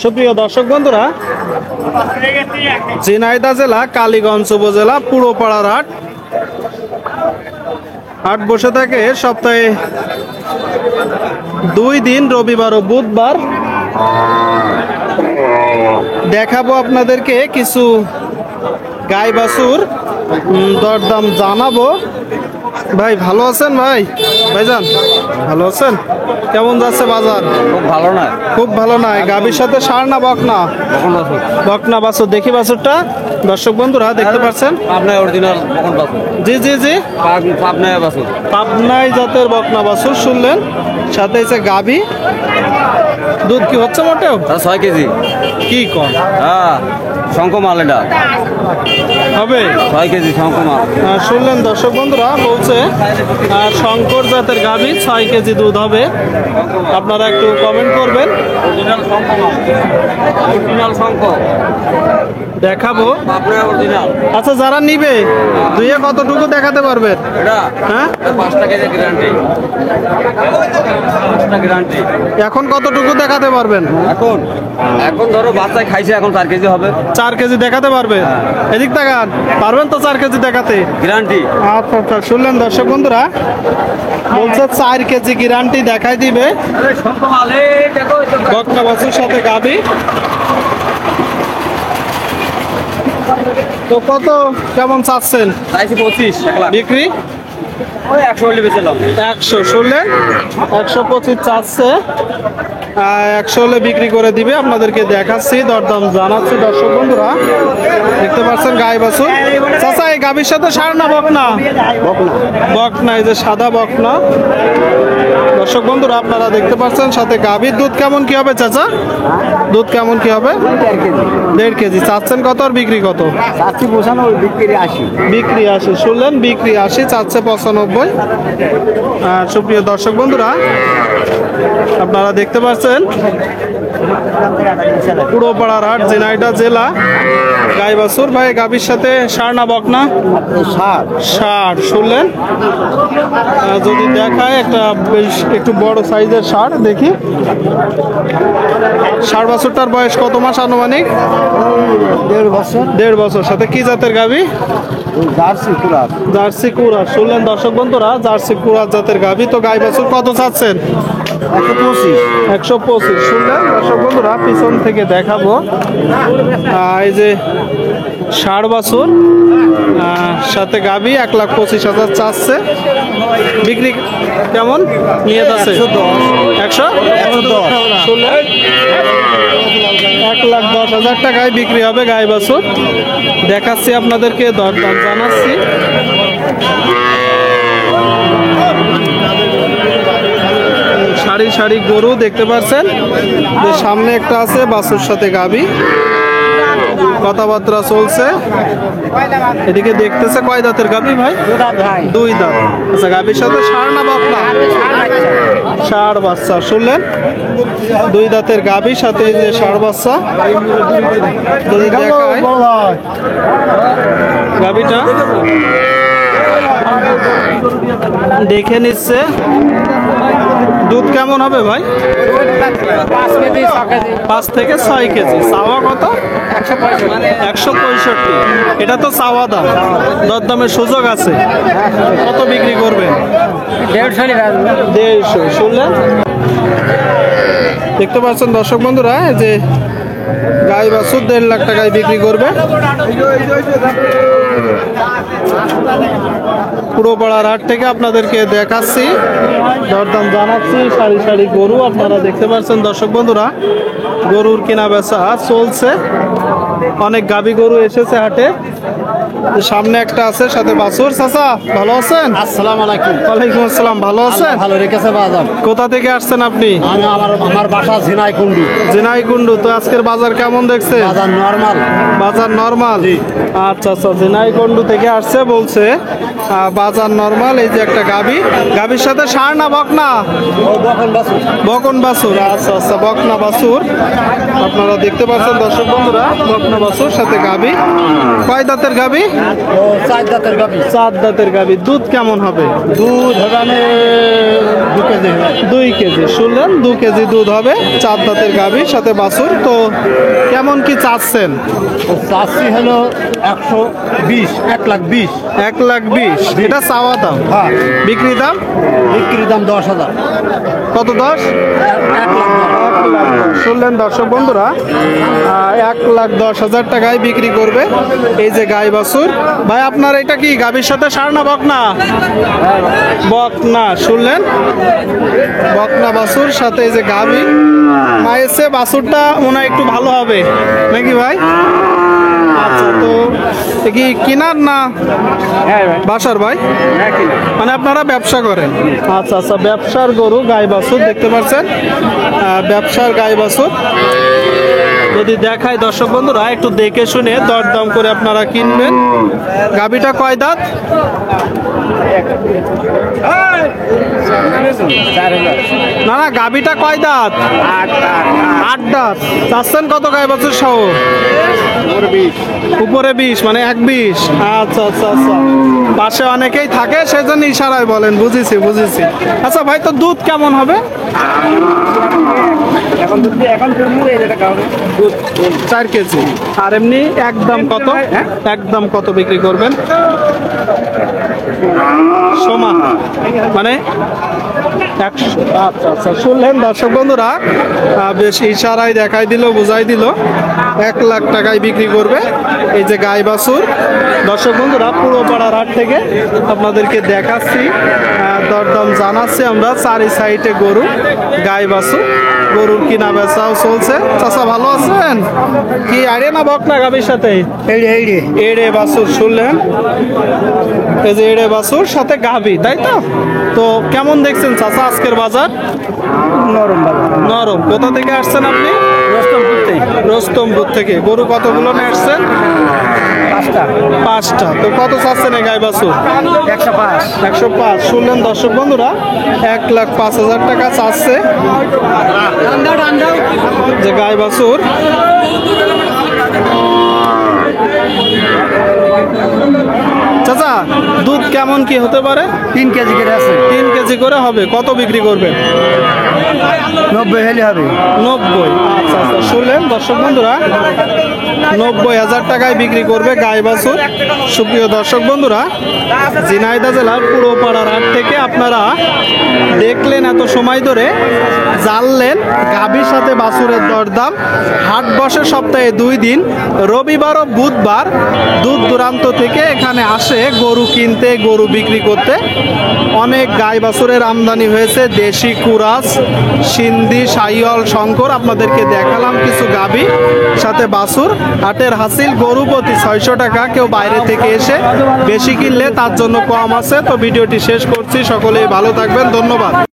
সুপ্রিয় দর্শক বন্ধুরা, ঝিনাইদহ জেলা কালীগঞ্জ উপজেলা পুরোপাড়ার হাট বসে থাকে সপ্তাহে 2 দিন, রবিবার ও বুধবার। দেখাবো আপনাদেরকে কিছু গাই বাছুর, দরদাম জানাবো। ভাই ভালো আছেন? ভাইজান ভালো আছেন? কেমন যাচ্ছে বাজার? খুব ভালো না। খুব ভালো নয়। গাভীর সাথে ষাঁড় না বকনা? বকনা বাছুর। দেখি বাছুরটা দর্শক বন্ধুরা দেখতে পাচ্ছেন। পাবনায় অরিজিনাল বকন বাছুর। জি জি জি, পাবনায় বাছুর, পাবনায় জাতের বকনা বাছুর শুনলেন। সাথে এসে গাভী। দুধ কি হচ্ছে মোটেও? 6 কেজি। কি কম? হ্যাঁ, শঙ্কমাল এটা হবে 6 কেজি শঙ্কমাল। শুনলেন দর্শক বন্ধুরা, বলছে শঙ্কর জাতের গাভী 6 কেজি দুধ হবে। আপনারা একটু কমেন্ট করবেন। অরিজিনাল শঙ্কমাল, অরিজিনাল শঙ্ক দেখাবো। পাবনায় অরিজিনাল। আচ্ছা, যারা নিবে দুইয়ে কতটুকু দেখাতে পারবেন? এটা হ্যাঁ, 5 কেজি গ্যারান্টি। 5 গ্যারান্টি। এখন কতটুকু দেখাতে পারবেন? এখন ধরো বাচ্চায় খাইছে, এখন 4 কেজি হবে। 4 কেজি দেখাতে পারবে? এদিক তাকান, পারবেন তো 4 কেজি দেখাতে? গ্যারান্টি। আচ্ছা আচ্ছা, শুনলেন দর্শক বন্ধুরা, বলছে 4 কেজি গ্যারান্টি দেখাই দিবে। বকনা বাছুর সাথে গাভী। তো কত কেমন চাচ্ছেন? চাইছি 25 লাখ। বিক্রি ওই 100 হলে বেচলাম। 100 শুনলেন, 125 চাচ্ছে। 100 হলে বিক্রি করে দিবে। আপনাদেরকে দেখাচ্ছি, দরদাম জানাচ্ছি দর্শক বন্ধুরা। দেখতে পাচ্ছেন গাই বাছুর। চাচা, এই গাভীর সাথে ষাঁড় না বকনা? বকনা, এই যে সাদা বকনা। দর্শক বন্ধুরা আপনারা দেখতে পাচ্ছেন, সাথে গাভীর দুধ কেমন কি হবে চাচা? দুধ কেমন কি হবে? 1.5 কেজি। চাচ্ছেন কত আর বিক্রি কত? বিক্রি 80 শুনলেন, বিক্রি 80, চাচ্ছে 95। সুপ্রিয় দর্শক বন্ধুরা আপনারা দেখতে পাচ্ছেন, পুরোপাড়ার হাট, ঝিনাইদহ জেলা। গাই বাছুর। ভাই গাভীর সাথে ষাঁড় না বকনা? ষাঁড় শুনলেন। যদি দেখায় একটা বেশ একটু বড় সাইজের ষাঁড়, দেখি। ষাঁড় বাছুরটার বয়স কত মাস আনুমানিক? 1.5 বছর। সাথে কি জাতের গাভী? জার্সি কুরাত। শুনলেন দর্শক বন্ধুরা, জার্সি কুরাত জাতের গাভী। তো গাই বাছুর কত চাচ্ছেন? 125 শুনলেন দর্শক বন্ধুরা। পিছন থেকে দেখাবো। এই যে ষাঁড় বাছুর সাথে গাভী, 1,25,000 চাচ্ছে। বিক্রি কেমন নিয়ে আছে? 110 শুনলেন, 1,10,000 টাকায় বিক্রি হবে গাই বাছুর। দেখাচ্ছি আপনাদেরকে, দরদাম জানাচ্ছি। সারি সারি গরু দেখতে পাচ্ছেন, যে সামনে একটা আছে বাছুর সাথে গাভী। কথাবার্তা চলছে। এদিকে দেখতেছে কয় দাঁতের গাভী ভাই? 2 দাঁত। আচ্ছা, গাভীর সাথে ষাঁড় না বকনা? ষাঁড় বাচ্চা। শুনলেন, 2 দাঁতের গাভীর সাথে যে ষাঁড় বাচ্চা। যদি দেখায় গাভীটা, দেখে নিচ্ছে। দুধ কেমন হবে ভাই? 5 থেকে 6 কেজি। চাওয়া কত? 165। এটা তো চাওয়া দাম, দরদামের সুযোগ আছে। কত বিক্রি করবেন? 150। শুনলেন, দেখতে পাচ্ছেন দর্শক বন্ধুরা, যে গাই বাছুর 1.5 লাখ টাকায় বিক্রি করবে। পুরোপাড়ার হাট থেকে আপনাদেরকে দেখাচ্ছি, দরদাম জানাচ্ছি। সারি সারি গরু আপনারা দেখতে পাচ্ছেন দর্শক বন্ধুরা। গরুর কেনা বেচা চলছে। অনেক গাভী গরু এসেছে হাটে। সামনে একটা আছে, সাথে বাছুর। চাচা ভালো আছেন? আসসালামু আলাইকুম। ওয়ালাইকুম আসসালাম। ভালো আছেন? ভালো রেখেছে বাজার। কোথা থেকে আসছেন আপনি? আমার বাসা ঝিনাইকুণ্ডু। ঝিনাইকুণ্ডু। তো আজকের বাজার কেমন দেখছে? বাজার নরমাল। বাজার নরমাল। আচ্ছা আচ্ছা, ঝিনাইকুণ্ডু থেকে আসছে, বলছে বাজার নরমাল। এই যে একটা গাভী, গাভীর সাথে ষাঁড় না বকনা? বকন বাছুর। আচ্ছা আচ্ছা, বকনা বাছুর আপনারা দেখতে পাচ্ছেন দর্শক বন্ধুরা। বকনা বাছুর সাথে গাভী। কয় দাঁতের গাভী? ও 4 দাঁতের গাবি। 4 দাঁতের গাভী। দুধ কেমন হবে? দুধ হবে 2 কেজি হবে। 2 কেজি। শুনলেন 2 কেজি দুধ হবে। 4 দাঁতের গাভীর সাথে বাছুর। তো কেমন কি চাচ্ছেন? ও চাষি হলো 120, 1,20,000। 1,20,000। এটা চাওয়া দাম। হ্যাঁ, বিক্রি দাম বিক্রির দাম 10,000। কত? 10? 1,00,000। শুনলেন দর্শক বন্ধুরা, 1,10,000 টাকায় বিক্রি করবে এই যে গাই বাছুর। ভাই আপনার এটা কি গাভীর সাথে ষাঁড় না বকনা? বকনা। শুনলেন, বকনা বাছুর সাথে এই যে গাভী। মায়ের চেয়ে বাছুরটা মনে হয় একটু ভালো হবে নাকি ভাই? আচ্ছা, তো এ কি কিনার না বাসার ভাই? মানে আপনারা ব্যবসা করেন? আচ্ছা আচ্ছা, ব্যবসার গরু গাই বাছুর দেখতে পাচ্ছেন, ব্যবসার গাই বাছুর। যদি দেখায় দর্শক বন্ধুরা, একটু দেখে শুনে দরদাম করে আপনারা কিনবেন। গাভীটা কয় দাঁত? না না, গাভীটা কয় দাঁত? 8 দাঁত। চাচ্ছেন কত গাই বাছুর সহ? উপরে 20, মানে 1,20,000। আচ্ছা আচ্ছা আচ্ছা, পাশে অনেকেই থাকে সেজন্য ইশারায় বলেন। বুঝেছি বুঝেছি। আচ্ছা ভাই, তো দুধ কেমন হবে? 4 কেজি। আর এমনি একদম কত? একদম কত বিক্রি করবেন? সমান, মানে 100। আচ্ছা আচ্ছা, শুনলেন দর্শক বন্ধুরা, বেশ ইশারায় দেখাই দিল, বুঝাই দিল। 1,00,000 টাকায় বিক্রি করবে এই যে গাই বাছুর। দর্শক বন্ধুরা, পুরো পাড়ার হাট থেকে আপনাদেরকে দেখাচ্ছি, দরদাম জানাচ্ছি আমরা। 4 সাইডে গরু, গাই বাছুর। গরুর কিনা বেচাও চলছে। চাচা ভালো আছেন? কি আরে না বকনা গাভীর সাথে? এড়ে বাছুর। শুনলেন, এই যে এড়ে বাছুর সাথে গাভী, তাই তো? তো কেমন দেখছেন চাচা আজকের বাজার? নরম বাবা। নরম। কোথা থেকে আসছেন আপনি? রস্তমপুর থেকে। রস্তমপুর থেকে। গরু কতগুলো নিয়ে আসছেন? 5টা। 5টা। তো কত চাচ্ছেন এই গাই বাছুর? 105। 105। শুনলেন দর্শক বন্ধুরা, 1,05,000 টাকা চাচ্ছে যে গাই বাছুর। চাচা, দুধ কেমন কি হতে পারে? 3 কেজি করে আছে। 3 কেজি করে হবে। কত বিক্রি করবেন? 90 হলে হবে। 90। আচ্ছা আচ্ছা, শুনলেন দর্শক বন্ধুরা, 90,000 টাকায় বিক্রি করবে গাই বাছুর। সুপ্রিয় দর্শক বন্ধুরা, ঝিনাইদহ জেলার পুরোপাড়ার হাট থেকে আপনারা দেখলেন এত সময় ধরে, জানলেন গাভীর সাথে বাছুরের দরদাম। হাট বসে সপ্তাহে 2 দিন, রবিবার ও বুধবার। দূর দূরান্ত থেকে এখানে আসে গরু কিনতে, গরু বিক্রি করতে। অনেক গাই বাছুরের আমদানি হয়েছে, দেশি কুরাস, সিন্ধি, শাহিওয়াল, শঙ্কর। আপনাদেরকে দেখালাম কিছু গাভী সাথে বাছুর। হাটের হাসিল গরু প্রতি 600 টাকা। কেউ বাইরে থেকে এসে বেশি কিনলে তার জন্য কম আছে। তো ভিডিওটি শেষ করছি, সকলেই ভালো থাকবেন, ধন্যবাদ।